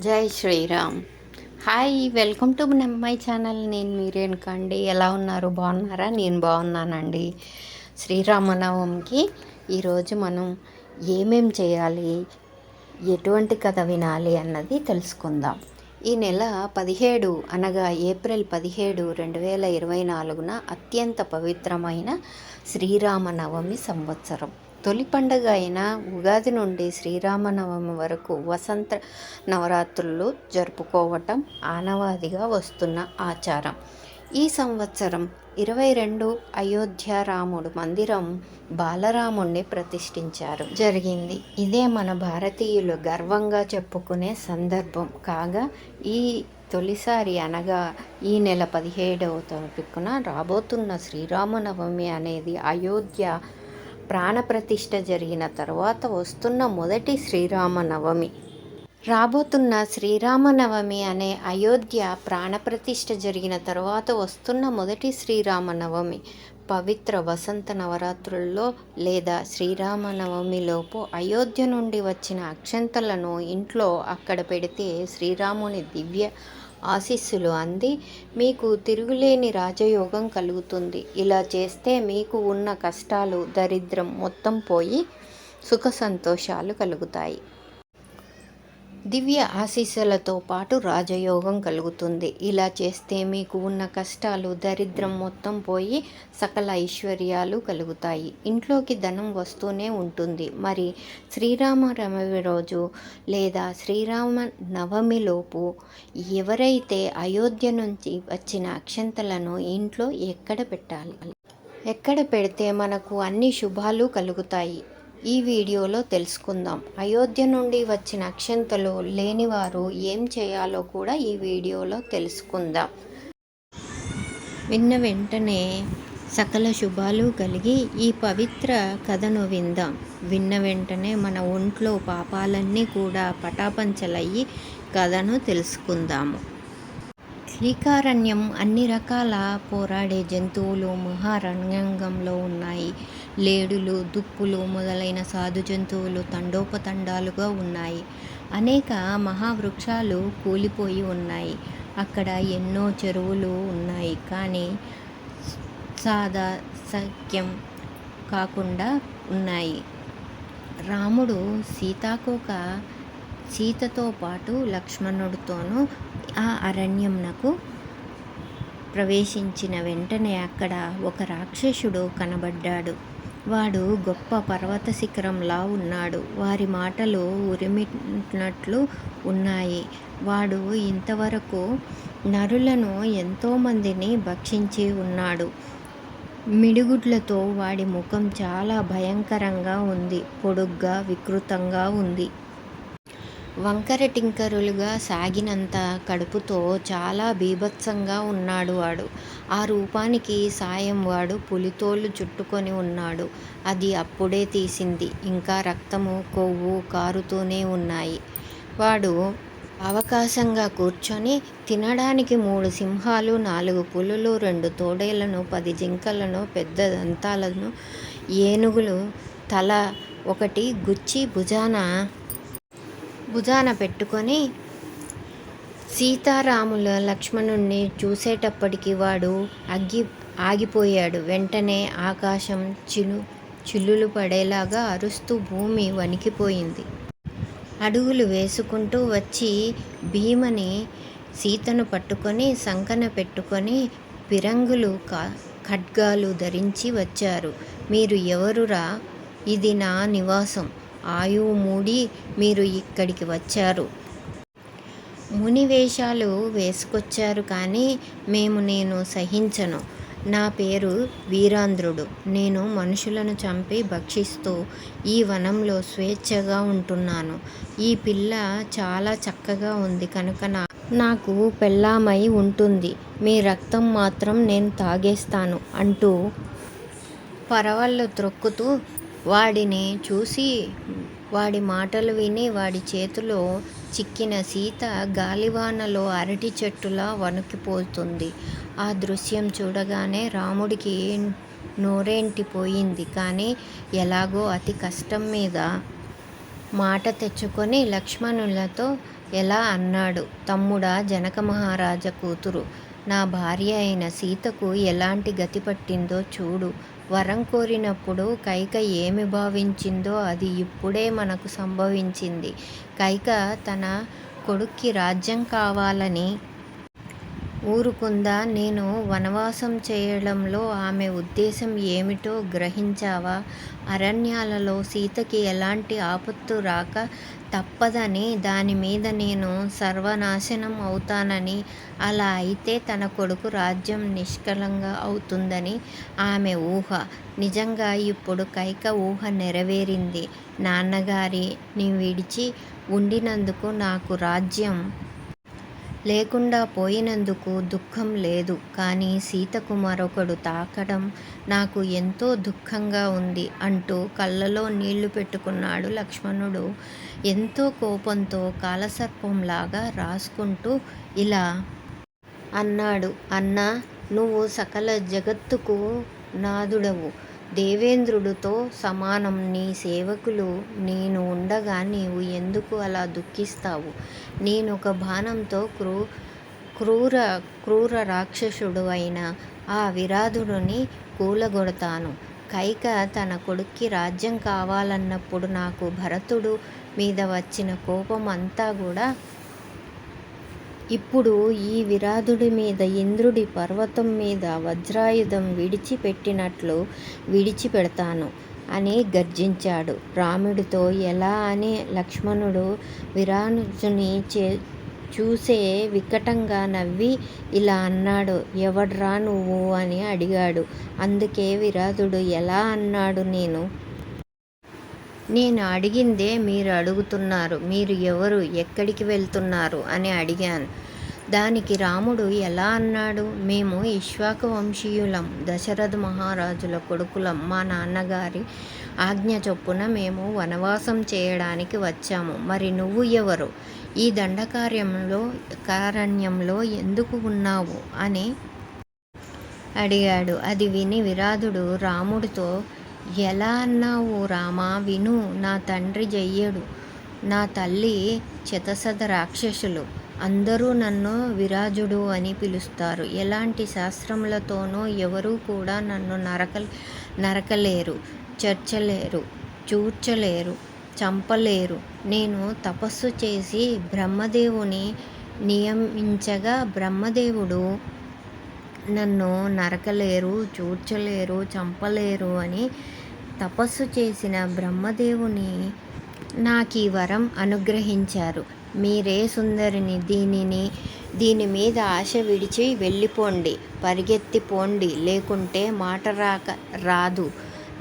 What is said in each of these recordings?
జై Shriram. Hi, welcome to my channel. నేను మీరేనుకండి. ఎలా ఉన్నారు? బాగున్నారా? నేను బాగున్నానండి. శ్రీరామనవమికి ఈరోజు మనం ఏమేం చేయాలి, ఎటువంటి కథ వినాలి అన్నది తెలుసుకుందాం. ఈ నెల 17 అనగా ఏప్రిల్ 17, 2024 అత్యంత పవిత్రమైన శ్రీరామనవమి సంవత్సరం. తొలి పండుగ అయిన ఉగాది నుండి శ్రీరామనవమి వరకు వసంత నవరాత్రులు జరుపుకోవటం ఆనవాదిగా వస్తున్న ఆచారం. ఈ సంవత్సరం 22 అయోధ్య రాముడు మందిరం బాలరాముణ్ణి ప్రతిష్ఠించారు జరిగింది. ఇదే మన భారతీయులు గర్వంగా చెప్పుకునే సందర్భం కాగా, ఈ తొలిసారి అనగా ఈ నెల 17వ తారీఖున రాబోతున్న శ్రీరామనవమి అనేది అయోధ్య ప్రాణప్రతిష్ఠ జరిగిన తర్వాత వస్తున్న మొదటి శ్రీరామనవమి. రాబోతున్న శ్రీరామనవమి అనే అయోధ్య ప్రాణప్రతిష్ఠ జరిగిన తర్వాత వస్తున్న మొదటి శ్రీరామనవమి పవిత్ర వసంత నవరాత్రుల్లో లేదా శ్రీరామనవమిలోపు అయోధ్య నుండి వచ్చిన అక్షంతలను ఇంట్లో అక్కడ పెడితే శ్రీరాముని దివ్య ఆశీస్సులు అంది మీకు తిరుగులేని రాజయోగం కలుగుతుంది. ఇలా చేస్తే మీకు ఉన్న కష్టాలు, దరిద్రం మొత్తం పోయి సుఖ సంతోషాలు కలుగుతాయి. దివ్య ఆశీస్సులతో పాటు రాజయోగం కలుగుతుంది. ఇలా చేస్తే మీకు ఉన్న కష్టాలు, దరిద్రం మొత్తం పోయి సకల ఐశ్వర్యాలు కలుగుతాయి. ఇంట్లోకి ధనం వస్తూనే ఉంటుంది. మరి శ్రీరామనవమి రోజు లేదా శ్రీరామ నవమిలోపు ఎవరైతే అయోధ్య నుంచి వచ్చిన అక్షంతలను ఇంట్లో ఎక్కడ పెట్టాలి, ఎక్కడ పెడితే మనకు అన్ని శుభాలు కలుగుతాయి, ఈ వీడియోలో తెలుసుకుందాం. అయోధ్య నుండి వచ్చిన అక్షంతలు లేనివారు ఏం చేయాలో కూడా ఈ వీడియోలో తెలుసుకుందాం. విన్న వెంటనే సకల శుభాలు కలిగి ఈ పవిత్ర కథను విందాం. విన్న వెంటనే మన ఒంట్లో పాపాలన్నీ కూడా పటాపంచలయ్యి కథను తెలుసుకుందాము. శ్రీకారణ్యం అన్ని రకాల పోరాడే జంతువులు మహారణ్యంగంలో ఉన్నాయి. లేడులు, దుప్పులు మొదలైన సాధు జంతువులు తండోపతండాలుగా ఉన్నాయి. అనేక మహావృక్షాలు కూలిపోయి ఉన్నాయి. అక్కడ ఎన్నో చెరువులు ఉన్నాయి. కానీ సఖ్యం కాకుండా ఉన్నాయి. రాముడు సీతతో పాటు లక్ష్మణుడితోనూ ఆ అరణ్యంనకు ప్రవేశించిన వెంటనే అక్కడ ఒక రాక్షసుడు కనబడ్డాడు. వాడు గొప్ప పర్వత శిఖరంలా ఉన్నాడు. వారి మాటలు ఉరిమినట్లు ఉన్నాయి. వాడు ఇంతవరకు నరులను ఎంతోమందిని భక్షించి ఉన్నాడు. మిడిగుడ్లతో వాడి ముఖం చాలా భయంకరంగా ఉంది. పొడుగ్గా, వికృతంగా ఉంది. వంకర టింకరులుగా సాగినంత కడుపుతో చాలా బీభత్సంగా ఉన్నాడు వాడు. ఆ రూపానికి సాయం వాడు పులితోలు చుట్టుకొని ఉన్నాడు. అది అప్పుడే తీసింది. ఇంకా రక్తము, కొవ్వు కారుతూనే ఉన్నాయి. వాడు అవకాశంగా కూర్చొని తినడానికి 3 సింహాలు, 4 పులులు, 2 తోడేళ్లను, 10 జింకలను, పెద్ద దంతాలను, ఏనుగులు తల ఒకటి గుచ్చి భుజాన పెట్టుకొని సీతారాముల లక్ష్మణుణ్ణి చూసేటప్పటికి వాడు ఆగిపోయాడు. వెంటనే ఆకాశం చిల్లులు పడేలాగా అరుస్తూ భూమి వణికిపోయింది. అడుగులు వేసుకుంటూ వచ్చి భీమని సీతను పట్టుకొని సంకన పెట్టుకొని పిరంగులు, ఖడ్గాలు ధరించి వచ్చారు. మీరు ఎవరురా? ఇది నా నివాసం. ఆయువు మూడి మీరు ఇక్కడికి వచ్చారు. ముని వేషాలు వేసుకొచ్చారు కానీ నేను సహించను. నా పేరు వీరాంధ్రుడు. నేను మనుషులను చంపి భక్షిస్తూ ఈ వనంలో స్వేచ్ఛగా ఉంటున్నాను. ఈ పిల్ల చాలా చక్కగా ఉంది కనుక నాకు పెళ్ళామై ఉంటుంది. మీ రక్తం మాత్రం నేను తాగేస్తాను అంటూ పరవళ్ళు త్రొక్కుతూ వాడిని చూసి, వాడి మాటలు విని వాడి చేతిలో చిక్కిన సీత గాలివానలో అరటి చెట్టులా వణికిపోతుంది. ఆ దృశ్యం చూడగానే రాముడికి నోరేంటిపోయింది. కానీ ఎలాగో అతి కష్టం మీద మాట తెచ్చుకొని లక్ష్మణులతో ఎలా అన్నాడు. తమ్ముడా, జనక మహారాజ కూతురు నా భార్య అయిన సీతకు ఎలాంటి గతి పట్టిందో చూడు. వరం కోరినప్పుడు కైక ఏమి భావించిందో అది ఇప్పుడే మనకు సంభవించింది. కైక తన కొడుక్కి రాజ్యం కావాలని ఊరుకుందా? నేను వనవాసం చేయడంలో ఆమె ఉద్దేశం ఏమిటో గ్రహించావా? అరణ్యాలలో సీతకి ఎలాంటి ఆపత్తు రాక తప్పదని, దానిమీద నేను సర్వనాశనం అవుతానని, అలా అయితే తన కొడుకు రాజ్యం నిష్కలంగా అవుతుందని ఆమె ఊహ. నిజంగా ఇప్పుడు కైక ఊహ నెరవేరింది. నాన్నగారిని విడిచి ఉండినందుకు నాకు రాజ్యం లేకుండా పోయినందుకు దుఃఖం లేదు. కానీ సీతకు మరొకడు తాకడం నాకు ఎంతో దుఃఖంగా ఉంది అంటూ కళ్ళలో నీళ్లు పెట్టుకున్నాడు లక్ష్మణుడు. ఎంతో కోపంతో కాలసర్పంలాగా రాసుకుంటూ ఇలా అన్నాడు. అన్నా, నువ్వు సకల జగత్తుకు నాథుడవు. దేవేంద్రుడితో సమానం. నీ సేవకులు నేను ఉండగా నీవు ఎందుకు అలా దుఃఖిస్తావు? నేనొక బాణంతో క్రూర రాక్షసుడు అయిన ఆ విరాధుడిని కూలగొడతాను. కైక తన కొడుక్కి రాజ్యం కావాలన్నప్పుడు నాకు భరతుడు మీద వచ్చిన కోపం అంతా కూడా ఇప్పుడు ఈ విరాధుడి మీద, ఇంద్రుడి పర్వతం మీద వజ్రాయుధం విడిచిపెట్టినట్లు విడిచిపెడతాను అని గర్జించాడు. రాముడితో ఎలా అని లక్ష్మణుడు విరాధుని చూసే వికటంగా నవ్వి ఇలా అన్నాడు. ఎవడ్రా నువ్వు అని అడిగాడు. అందుకే విరాధుడు ఎలా అన్నాడు. నేను అడిగిందే మీరు అడుగుతున్నారు. మీరు ఎవరు, ఎక్కడికి వెళ్తున్నారు అని అడిగాను. దానికి రాముడు ఎలా అన్నాడు. మేము ఇక్ష్వాకు వంశీయులం, దశరథ మహారాజుల కొడుకులం. మా నాన్నగారి ఆజ్ఞ చొప్పున మేము వనవాసం చేయడానికి వచ్చాము. మరి నువ్వు ఎవరు? ఈ దండకారణ్యంలో ఎందుకు ఉన్నావు అని అడిగాడు. అది విని విరాధుడు రాముడితో ఎలా అన్నావు రామా? విను, నా తండ్రి జయ్యుడు, నా తల్లి శతశత రాక్షసులు. అందరూ నన్ను విరాజుడు అని పిలుస్తారు. ఎలాంటి శాస్త్రములతోనూ ఎవరూ కూడా నన్ను నరకలేరు, చూర్చలేరు, చంపలేరు. నేను తపస్సు చేసి బ్రహ్మదేవుని నియమించగా బ్రహ్మదేవుడు నన్ను నరకలేరు, చూర్చలేరు, చంపలేరు అని తపస్సు చేసిన బ్రహ్మదేవుని నాకీ వరం అనుగ్రహించారు. మీరే సుందరిని, దీని మీద ఆశ విడిచి వెళ్ళిపోండి, పరిగెత్తిపోండి, లేకుంటే మాట రాదు.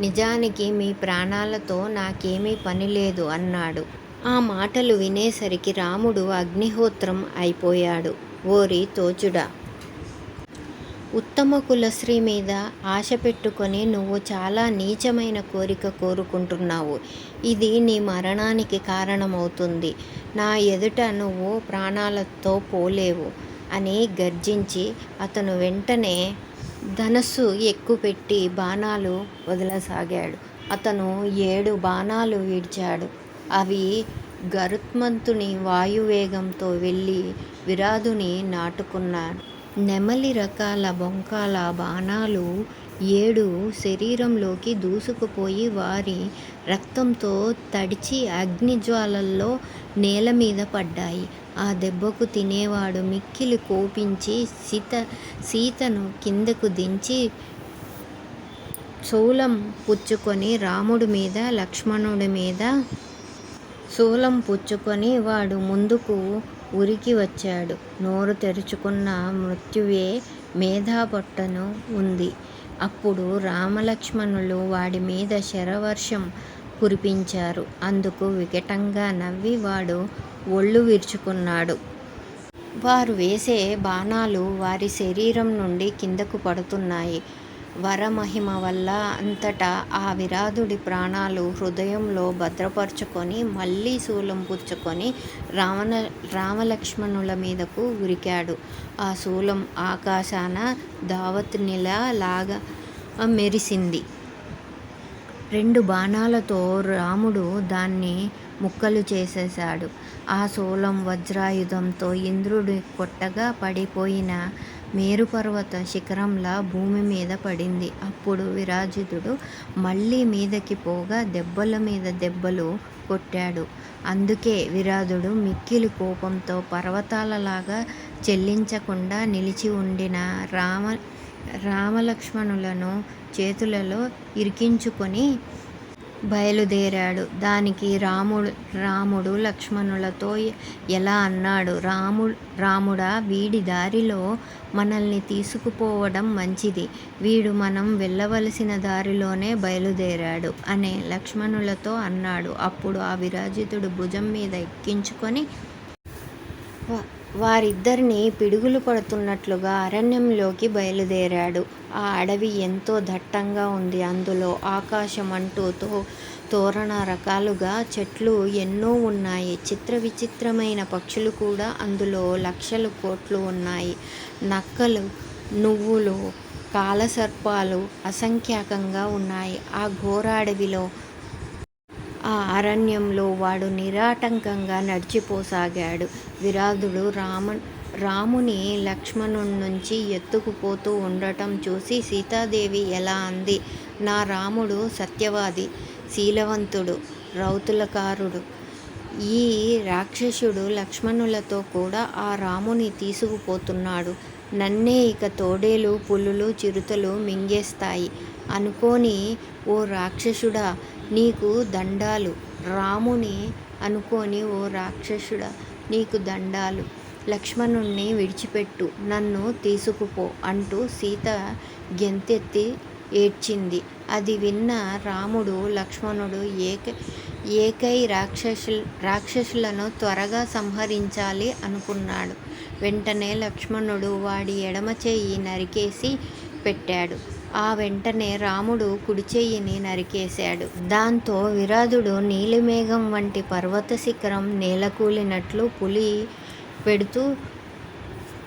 నిజానికి మీ ప్రాణాలతో నాకేమీ పని లేదు అన్నాడు. ఆ మాటలు వినేసరికి రాముడు అగ్నిహోత్రం అయిపోయాడు. ఓరి తోచుడా, ఉత్తమ కులస్త్రీ మీద ఆశ పెట్టుకొని నువ్వు చాలా నీచమైన కోరిక కోరుకుంటున్నావు. ఇది నీ మరణానికి కారణమవుతుంది. నా ఎదుట నువ్వు ప్రాణాలతో పోలేవు అని గర్జించి అతను వెంటనే ధనస్సు ఎక్కుపెట్టి బాణాలు వదలసాగాడు. అతను 7 బాణాలు విడిచాడు. అవి గరుత్మంతుని వాయువేగంతో వెళ్ళి విరాధుని నాటుకున్నాడు. నెమలి రకాల బొంకాల బాణాలు 7 శరీరంలోకి దూసుకుపోయి వారి రక్తంతో తడిచి అగ్నిజ్వాలల్లో నేలమీద పడ్డాయి. ఆ దెబ్బకు తినేవాడు మిక్కిలి కోపించి సీతను కిందకు దించి శూలం పుచ్చుకొని రాముడి మీద, లక్ష్మణుడి మీద శూలం పుచ్చుకొని వాడు ముందుకు ఉరికి వచ్చాడు. నోరు తెరుచుకున్న మృత్యువే మేధాపొట్టను ఉంది. అప్పుడు రామలక్ష్మణులు వాడి మీద శరవర్షం కురిపించారు. అందుకు వికటంగా నవ్వి వాడు ఒళ్ళు విరుచుకున్నాడు. వారు వేసే బాణాలు వారి శరీరం నుండి కిందకు పడుతున్నాయి. వరమహిమ వల్ల అంతటా ఆ విరాధుడి ప్రాణాలు హృదయంలో భద్రపరుచుకొని మళ్ళీ శూలం పుచ్చుకొని రామలక్ష్మణుల మీదకు ఉరికాడు. ఆ శూలం ఆకాశాన దావత్నిలా లాగా మెరిసింది. 2 బాణాలతో రాముడు దాన్ని ముక్కలు చేసేశాడు. ఆ శూలం వజ్రాయుధంతో ఇంద్రుడి కొట్టగా పడిపోయిన మేరుపర్వత శిఖరంలా భూమి మీద పడింది. అప్పుడు విరాజితుడు మళ్ళీ మీదకి పోగా దెబ్బల మీద దెబ్బలు కొట్టాడు. అందుకే విరాధుడు మిక్కిలి కోపంతో పర్వతాలలాగా చెల్లించకుండా నిలిచి ఉండిన రామలక్ష్మణులను చేతులలో ఇరికించుకొని బయలుదేరాడు. దానికి రాముడు లక్ష్మణులతో ఎలా అన్నాడు, రాముడా, వీడి దారిలో మనల్ని తీసుకుపోవడం మంచిది. వీడు మనం వెళ్ళవలసిన దారిలోనే బయలుదేరాడు అనే లక్ష్మణులతో అన్నాడు. అప్పుడు ఆ విరాజితుడు భుజం మీద ఎక్కించుకొని వారిద్దరినీ పిడుగులు పడుతున్నట్లుగా అరణ్యంలోకి బయలుదేరాడు. ఆ అడవి ఎంతో దట్టంగా ఉంది. అందులో ఆకాశమంటూ తోరణ రకాలుగా చెట్లు ఎన్నో ఉన్నాయి. చిత్ర విచిత్రమైన పక్షులు కూడా అందులో లక్షల కోట్లు ఉన్నాయి. నక్కలు, నువ్వులు, కాలసర్పాలు అసంఖ్యాకంగా ఉన్నాయి. ఆ ఘోర అడవిలో, ఆ అరణ్యంలో వాడు నిరాటంకంగా నడిచిపోసాగాడు. విరాధుడు రాముని లక్ష్మణుడి నుంచి ఎత్తుకుపోతూ ఉండటం చూసి సీతాదేవి ఎలా అంది, నా రాముడు సత్యవాది, శీలవంతుడు, రౌతులకారుడు. ఈ రాక్షసుడు లక్ష్మణులతో కూడా ఆ రాముని తీసుకుపోతున్నాడు. నన్నే ఇక తోడేలు, పులులు, చిరుతలు మింగేస్తాయి అనుకోని ఓ రాక్షసుడా, నీకు దండాలు. రాముని అనుకోని ఓ రాక్షసుడా, నీకు దండాలు. లక్ష్మణుణ్ణి విడిచిపెట్టు, నన్ను తీసుకుపో అంటూ సీత గెంతెత్తి ఏడ్చింది. అది విన్న రాముడు లక్ష్మణుడు ఏకై రాక్షసులను త్వరగా సంహరించాలి అనుకున్నాడు. వెంటనే లక్ష్మణుడు వాడి ఎడమ చెయ్యి నరికేసి పెట్టాడు. ఆ వెంటనే రాముడు కుడి చెయ్యిని నరికేశాడు. దాంతో విరాధుడు నీలిమేఘం వంటి పర్వత శిఖరం నేలకూలినట్లు పులి పెడుతూ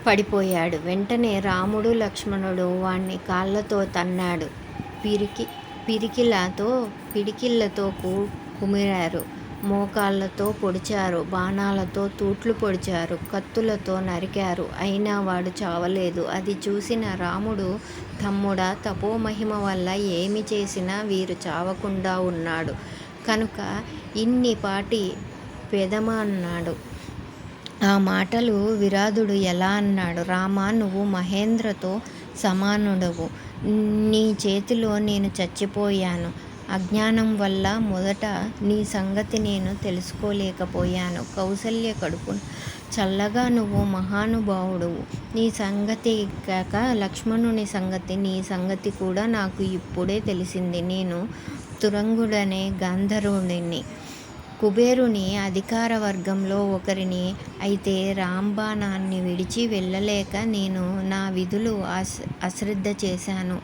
పడిపోయాడు. వెంటనే రాముడు లక్ష్మణుడు వాణ్ణి కాళ్ళతో తన్నాడు. పిడికిళ్లతో కుమిరారు. మోకాళ్లతో పొడిచారు. బాణాలతో తూట్లు పొడిచారు. కత్తులతో నరికారు. అయినా వాడు చావలేదు. అది చూసిన రాముడు, తమ్ముడా, తపోమహిమ వల్ల ఏమి చేసినా వీరు చావకుండా ఉన్నాడు కనుక ఇన్ని పాటి పెదమ అన్నాడు. ఆ మాటలు విరాధుడు ఎలా అన్నాడు, రామా, నువ్వు మహేంద్రతో సమానుడవు. నీ చేతిలో నేను చచ్చిపోయాను. అజ్ఞానం వల్ల మొదట నీ సంగతి నేను తెలుసుకోలేకపోయాను. కౌసల్య కడుపు చల్లగా నువ్వు మహానుభావుడువు. నీ సంగతి కాక లక్ష్మణుని సంగతి, నీ సంగతి కూడా నాకు ఇప్పుడే తెలిసింది. నేను తురంగుడనే గంధర్వుడిని, కుబేరుని అధికార వర్గంలో ఒకరిని. అయితే రాంబాణాన్ని విడిచి వెళ్ళలేక నేను నా విధులు అశ్రద్ధ చేశాను.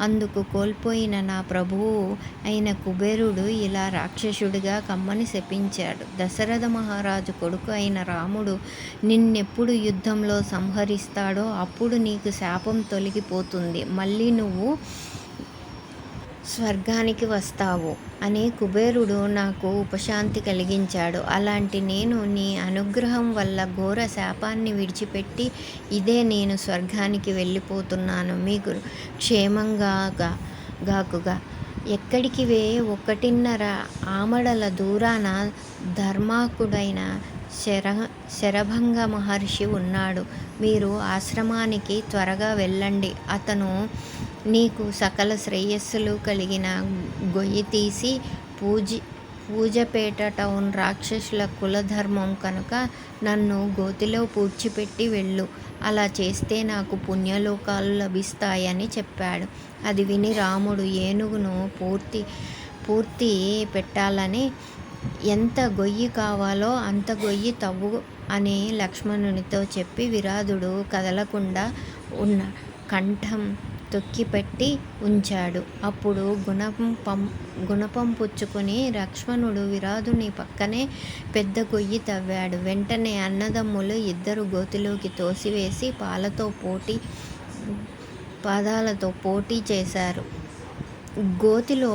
అందుకు కోల్పోయిన నా ప్రభువు అయిన కుబేరుడు ఇలా రాక్షసుడిగా కమ్మని శపించాడు. దశరథ మహారాజు కొడుకు అయిన రాముడు నిన్నెప్పుడు యుద్ధంలో సంహరిస్తాడో అప్పుడు నీకు శాపం తొలగిపోతుంది. మళ్ళీ నువ్వు స్వర్గానికి వస్తావు అని కుబేరుడు నాకు ఉపశాంతి కలిగించాడు. అలాంటి నేను నీ అనుగ్రహం వల్ల ఘోర శాపాన్ని విడిచిపెట్టి ఇదే నేను స్వర్గానికి వెళ్ళిపోతున్నాను. మీకు క్షేమంగా గాకుగా. ఎక్కడికి 1.5 ఆమడల దూరాన ధర్మాకుడైన శరభంగ మహర్షి ఉన్నాడు. మీరు ఆశ్రమానికి త్వరగా వెళ్ళండి. అతను నీకు సకల శ్రేయస్సులు కలిగిన గొయ్యి తీసి పూజపేటటౌన్ రాక్షసుల కులధర్మం కనుక నన్ను గోతిలో పూడ్చిపెట్టి వెళ్ళు. అలా చేస్తే నాకు పుణ్యలోకాలు లభిస్తాయని చెప్పాడు. అది విని రాముడు ఏనుగును పూర్తి పెట్టాలని ఎంత గొయ్యి కావాలో అంత గొయ్యి తవ్వు అని లక్ష్మణునితో చెప్పి విరాధుడు కదలకుండా ఉన్న కంఠం తొక్కిపెట్టి ఉంచాడు. అప్పుడు గుణపం పుచ్చుకుని లక్ష్మణుడు విరాధుని పక్కనే పెద్ద గొయ్యి తవ్వాడు. వెంటనే అన్నదమ్ములు ఇద్దరు గోతిలోకి తోసివేసి పాదాలతో పోటీ చేశారు. గోతిలో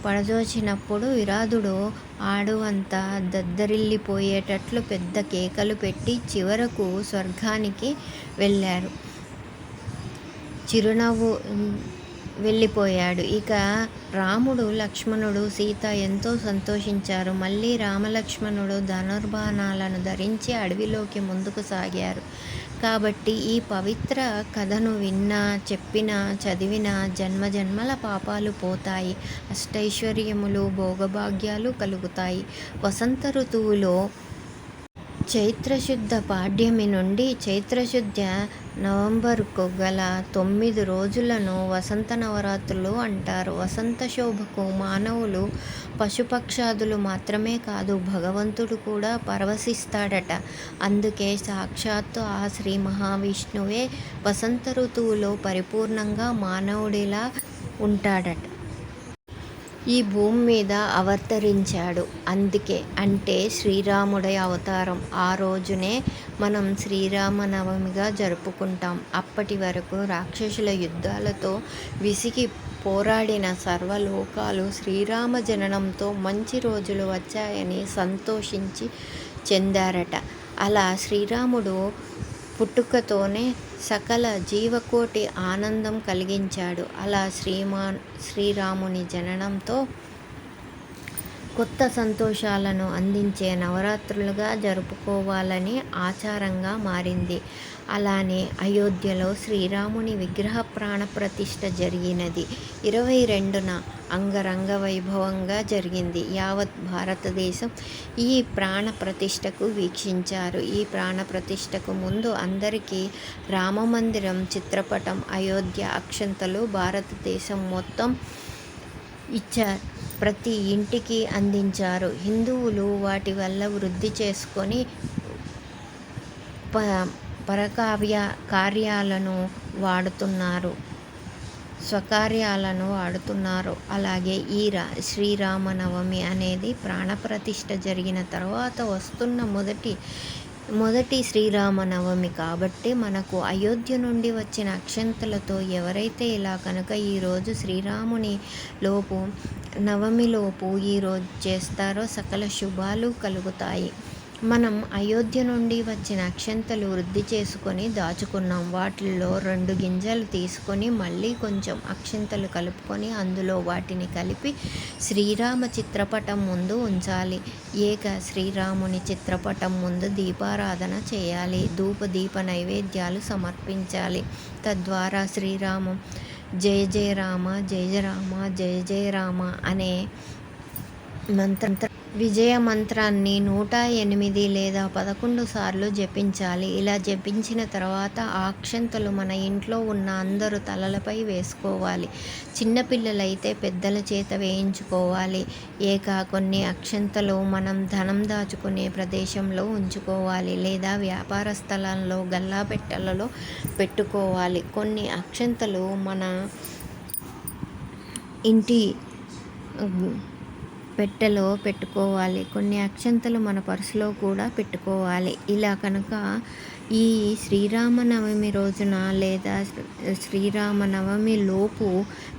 పడదోచినప్పుడు విరాధుడు అడవంతా దద్దరిల్లిపోయేటట్లు పెద్ద కేకలు పెట్టి చివరకు స్వర్గానికి వెళ్ళారు. చిరునవ్వు వెళ్ళిపోయాడు. ఇక రాముడు, లక్ష్మణుడు, సీత ఎంతో సంతోషించారు. మళ్ళీ రామలక్ష్మణుడు ధనుర్బాణాలను ధరించి అడవిలోకి ముందుకు సాగారు. కాబట్టి ఈ పవిత్ర కథను విన్నా, చెప్పినా, చదివినా జన్మజన్మల పాపాలు పోతాయి, అష్టైశ్వర్యములు, భోగభాగ్యాలు కలుగుతాయి. వసంత ఋతువులో చైత్రశుద్ధ పాడ్యమి నుండి చైత్రశుద్ధ నవంబరుకు గల 9 రోజులను వసంత నవరాత్రులు అంటారు. వసంత శోభకు మానవులు, పశుపక్షాదులు మాత్రమే కాదు, భగవంతుడు కూడా పరవశిస్తాడట. అందుకే సాక్షాత్తు ఆ శ్రీ మహావిష్ణువే వసంత ఋతువులో పరిపూర్ణంగా మానవుడిలా ఉంటాడట. ఈ భూమి మీద అవతరించాడు. అందుకే అంటే శ్రీరాముడి అవతారం. ఆ రోజునే మనం శ్రీరామనవమిగా జరుపుకుంటాం. అప్పటి వరకు రాక్షసుల యుద్ధాలతో విసిగి పోరాడిన సర్వలోకాలు శ్రీరామ జననంతో మంచి రోజులు వచ్చాయని సంతోషించి చెందారట. అలా శ్రీరాముడు పుట్టుకతోనే సకల జీవకోటి ఆనందం కలిగించాడు. అలా శ్రీరాముని జననంతో కొత్త సంతోషాలను అందించే నవరాత్రులుగా జరుపుకోవాలని ఆచారంగా మారింది. అలానే అయోధ్యలో శ్రీరాముని విగ్రహ ప్రాణప్రతిష్ఠ జరిగినది. 22న అంగరంగ వైభవంగా జరిగింది. యావత్ భారతదేశం ఈ ప్రాణ ప్రతిష్ఠకు వీక్షించారు. ఈ ప్రాణ ప్రతిష్ఠకు ముందు అందరికీ రామమందిరం చిత్రపటం, అయోధ్య అక్షంతలు భారతదేశం మొత్తం ఇచ్చారు. ప్రతి ఇంటికి అందించారు. హిందువులు వాటి వల్ల వృద్ధి చేసుకొని కార్యాలను వాడుతున్నారు, స్వకార్యాలను వాడుతున్నారు. అలాగే ఈ శ్రీరామనవమి అనేది ప్రాణప్రతిష్ఠ జరిగిన తర్వాత వస్తున్న మొదటి శ్రీరామనవమి కాబట్టి మనకు అయోధ్య నుండి వచ్చిన అక్షంతలతో ఎవరైతే ఇలా కనుక ఈరోజు శ్రీరాముని లోపు నవమిలోపు ఈరోజు చేస్తారో సకల శుభాలు కలుగుతాయి. మనం అయోధ్య నుండి వచ్చిన అక్షంతలు వృద్ధి చేసుకొని దాచుకున్నాం. వాటిల్లో 2 గింజలు తీసుకొని మళ్ళీ కొంచెం అక్షంతలు కలుపుకొని అందులో వాటిని కలిపి శ్రీరామ చిత్రపటం ముందు ఉంచాలి. శ్రీరాముని చిత్రపటం ముందు దీపారాధన చేయాలి. ధూపదీప నైవేద్యాలు సమర్పించాలి. తద్వారా శ్రీరామం జయ జయ రామ, జయ జయ రామ, జయ జయ రామ అనే విజయ మంత్రాన్ని 108 లేదా 11 సార్లు జపించాలి. ఇలా జపించిన తర్వాత ఆ అక్షంతలు మన ఇంట్లో ఉన్న అందరూ తలలపై వేసుకోవాలి. చిన్నపిల్లలైతే పెద్దల చేత వేయించుకోవాలి. కొన్ని అక్షంతలు మనం ధనం దాచుకునే ప్రదేశంలో ఉంచుకోవాలి లేదా వ్యాపార స్థలాల్లో గల్లాపెట్టెలలో పెట్టుకోవాలి. కొన్ని అక్షంతలు మన ఇంటి పెట్టెలో పెట్టుకోవాలి. కొన్ని అక్షంతలు మన పర్సులో కూడా పెట్టుకోవాలి. ఇలా కనుక ఈ శ్రీరామనవమి రోజున లేదా శ్రీరామనవమి లోపు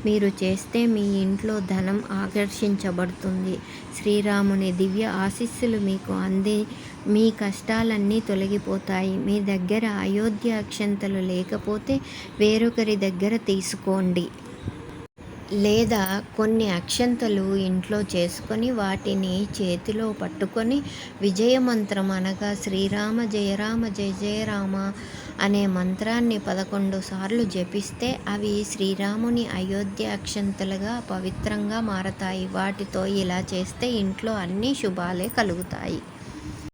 మీరు చేస్తే మీ ఇంట్లో ధనం ఆకర్షించబడుతుంది. శ్రీరాముని దివ్య ఆశీస్సులు మీకు అంది మీ కష్టాలన్నీ తొలగిపోతాయి. మీ దగ్గర అయోధ్య అక్షంతలు లేకపోతే వేరొకరి దగ్గర తీసుకోండి. లేదా కొన్ని అక్షంతలు ఇంట్లో చేసుకొని వాటిని చేతిలో పట్టుకొని విజయమంత్రం అనగా శ్రీరామ జయ రామ జయ జయ రామ అనే మంత్రాన్ని 11 సార్లు జపిస్తే అవి శ్రీరాముని అయోధ్య అక్షంతలుగా పవిత్రంగా మారతాయి. వాటితో ఇలా చేస్తే ఇంట్లో అన్ని శుభాలే కలుగుతాయి.